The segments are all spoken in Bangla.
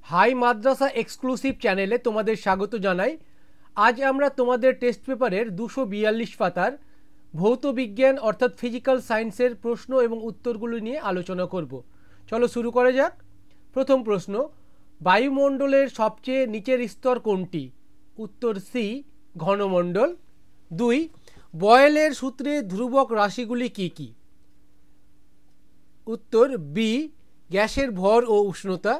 হাই মাদ্রাসা এক্সক্লুসিভ চ্যানেলে তোমাদের স্বাগত জানাই। আজ আমরা তোমাদের টেস্ট পেপারের 242 পাতার ভৌত বিজ্ঞান অর্থাৎ ফিজিক্যাল সায়েন্সের প্রশ্ন এবং উত্তরগুলো নিয়ে আলোচনা করব। চলো শুরু করা যাক। প্রথম প্রশ্ন, বায়ুমণ্ডলের সবচেয়ে নিচের স্তর কোনটি? উত্তর সি, ঘনমণ্ডল। 2, বয়েলের সূত্রে ধ্রুবক রাশিগুলি কি কি? উত্তর বি, গ্যাসের ভর ও উষ্ণতা।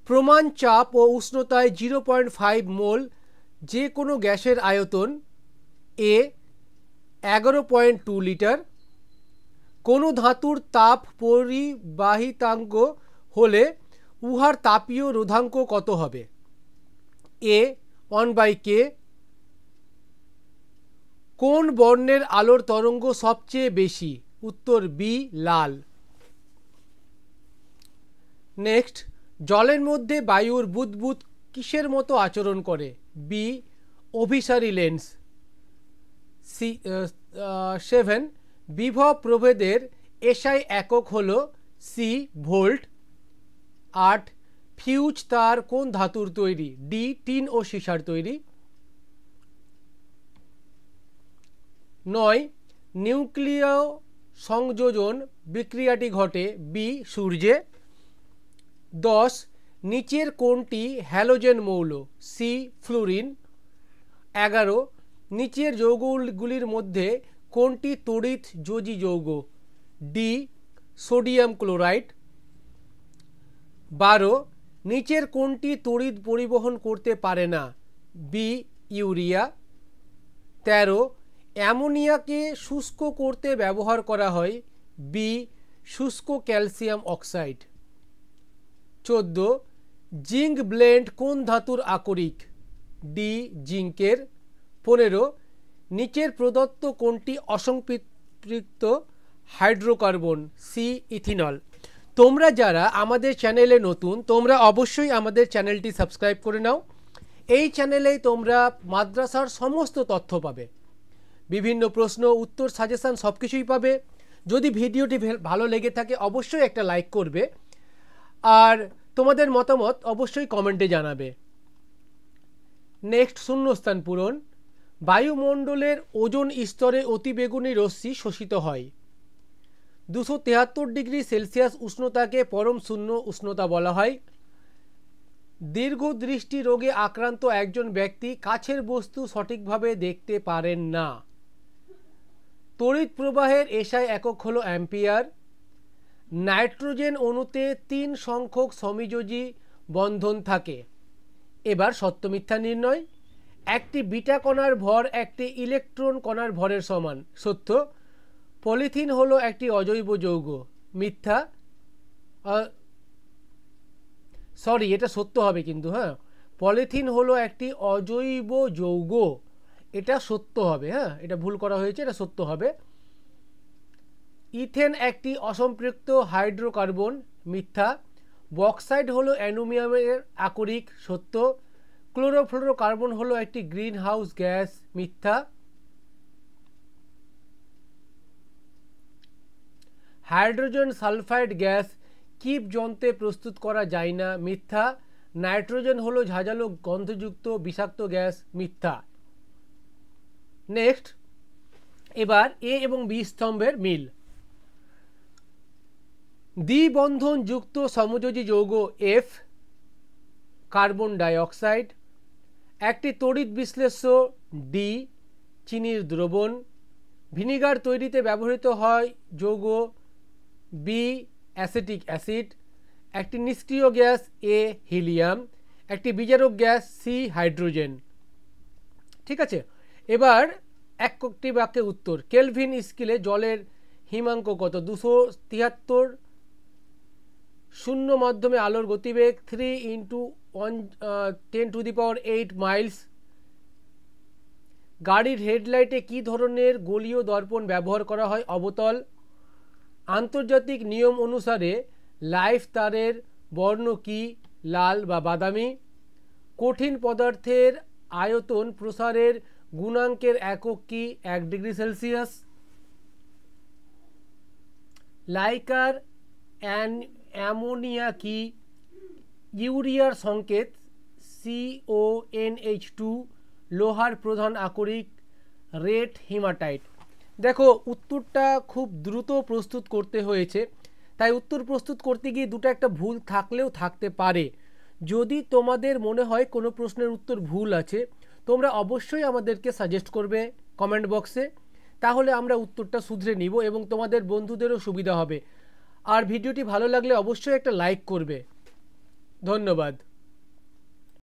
প্রমাণ চাপ ও উষ্ণতায় 0.5 মোল যে কোনো গ্যাসের আয়তন এ 11.2 লিটার। কোনো ধাতুর তাপ পরিবাহিতাঙ্ক হলে উহার তাপীয় রোধাঙ্ক কত হবে? এ 1/k। কোন বর্ণের আলোর তরঙ্গ সবচেয়ে বেশি? উত্তর বি, লাল। নেক্সট, জলের মধ্যে বায়ুর বুদবুদ কিসের মতো আচরণ করে? B, অভিসারী lens. 7, বিভব প্রভেদের এসআই একক হল সি, ভোল্ট। 8, ফিউজ তার কোন ধাতুর তৈরি? ডি, টিন ও সীসার তৈরি। 9, নিউক্লিয় সংযোজন বিক্রিয়াটি ঘটে? বি, সূর্যে। 10, নিচের কোনটি হ্যালোজেন মৌল? C, fluorine. 11, নিচের যৌগগুলির মধ্যে কোনটি তড়িৎ যোজী যৌগ? D, sodium chloride. 12, নিচের কোনটি তড়িৎ পরিবহন করতে পারে না? B, urea. 13, অ্যামোনিয়াকে শুষ্ক করতে ব্যবহার করা হয়? বি, শুষ্ক ক্যালসিয়াম অক্সাইড। 14, জিঙ্ক ব্লেন্ড কোন ধাতুর আকরিক? ডি, জিঙ্কের। 15, নিচের প্রদত্ত কোনটি অসম্পৃক্ত হাইড্রোকার্বন? সি, ইথিনল। তোমরা যারা আমাদের চ্যানেলে নতুন, তোমরা অবশ্যই আমাদের চ্যানেলটি সাবস্ক্রাইব করে নাও। এই চ্যানেলেই তোমরা মাদ্রাসার সমস্ত তথ্য পাবে, বিভিন্ন প্রশ্ন, উত্তর, সাজেশান সব কিছুই পাবে। যদি ভিডিওটি ভালো লেগে থাকে অবশ্যই একটা লাইক করবে, আর তোমাদের মতামত অবশ্যই কমেন্টে জানাবে। নেক্সট, শূন্যস্থান পূরণ। বায়ুমণ্ডলের ওজোন স্তরে অতিবেগুনি রশ্মি শোষিত হয়? 273 ডিগ্রি সেলসিয়াস উষ্ণতাকে পরম শূন্য উষ্ণতা বলা হয়। দীর্ঘদৃষ্টি রোগে আক্রান্ত একজন ব্যক্তি কাছের বস্তু সঠিকভাবে দেখতে পারেন না। তড়িৎ প্রবাহের এসআই একক হলো অ্যাম্পিয়ার। নাইট্রোজেন অণুতে 3 সংখ্যক সমযোজী বন্ধন থাকে। এবার সত্য মিথ্যা নির্ণয়। একটি বিটা কণার ভর একটি ইলেকট্রন কণার ভরের সমান। সত্য। পলিথিন হলো একটি অজৈব যৌগ। মিথ্যা। সরি, এটা সত্য হবে কিন্তু। হ্যাঁ, পলিথিন হলো একটি অজৈব যৌগ, এটা সত্য হবে। হ্যাঁ, এটা ভুল করা হয়েছে, এটা সত্য হবে। ইথেন একটি অসম্পৃক্ত হাইড্রোকার্বন। মিথ্যা। বক্সাইড হলো অ্যালুমিনিয়ামের আকরিক। সত্য। ক্লোরোফ্লোরোকার্বন হলো একটি গ্রিন হাউস গ্যাস। মিথ্যা। হাইড্রোজেন সালফাইড গ্যাস কিপ যন্ত্রে প্রস্তুত করা যায় না। মিথ্যা। নাইট্রোজেন হলো ঝাঁঝালো গন্ধযুক্ত বিষাক্ত গ্যাস। মিথ্যা। নেক্সট, এবার এ এবং বি স্তম্ভের মিল। দ্বিবন্ধন যুক্ত সমযোজী যৌগ এফ, কার্বন ডাই অক্সাইড। একটি তড়িৎ বিশ্লেষ্য ডি, চিনির দ্রবণ। ভিনিগার তৈরিতে ব্যবহৃত হয় যৌগ বি, অ্যাসিটিক অ্যাসিড। একটি নিষ্ক্রিয় গ্যাস এ, হিলিয়াম। একটি বিজারক গ্যাস সি, হাইড্রোজেন। ঠিক আছে, এবার একটি বাক্যে উত্তর। কেলভিন স্কেলে জলের হিমাঙ্ক কত? 273। শূন্য মাধ্যমে আলোর গতিবেগ 3 × 10⁸ মাইলস। গাড়ির হেডলাইটে কি ধরনের গোলীয় দর্পণ ব্যবহার করা হয়? অবতল। আন্তর্জাতিক নিয়ম অনুসারে লাইফ তারের বর্ণ কি? লাল বা বাদামি। কঠিন পদার্থের আয়তন প্রসারের গুণাঙ্কের একক কি? 1 ডিগ্রি সেলসিয়াস। লাইকার অ্যামোনিয়া কি? ইউরিয়ার সংকেত CONH2, লোহার প্রধান আকরিক রেড হিমাটাইট। দেখো উত্তরটা খুব দ্রুত প্রস্তুত করতে হয়েছে, তাই উত্তর প্রস্তুত করতে গিয়ে দুটো একটা ভুল থাকলেও থাকতে পারে। যদি তোমাদের মনে হয় কোনো প্রশ্নের উত্তর ভুল আছে, তোমরা অবশ্যই আমাদেরকে সাজেস্ট করবে কমেন্ট বক্সে, তাহলে আমরা উত্তরটা শুধরে নিব এবং তোমাদের বন্ধুদেরও সুবিধা হবে। আর ভিডিওটি ভালো লাগলে অবশ্যই একটা লাইক করবে। ধন্যবাদ।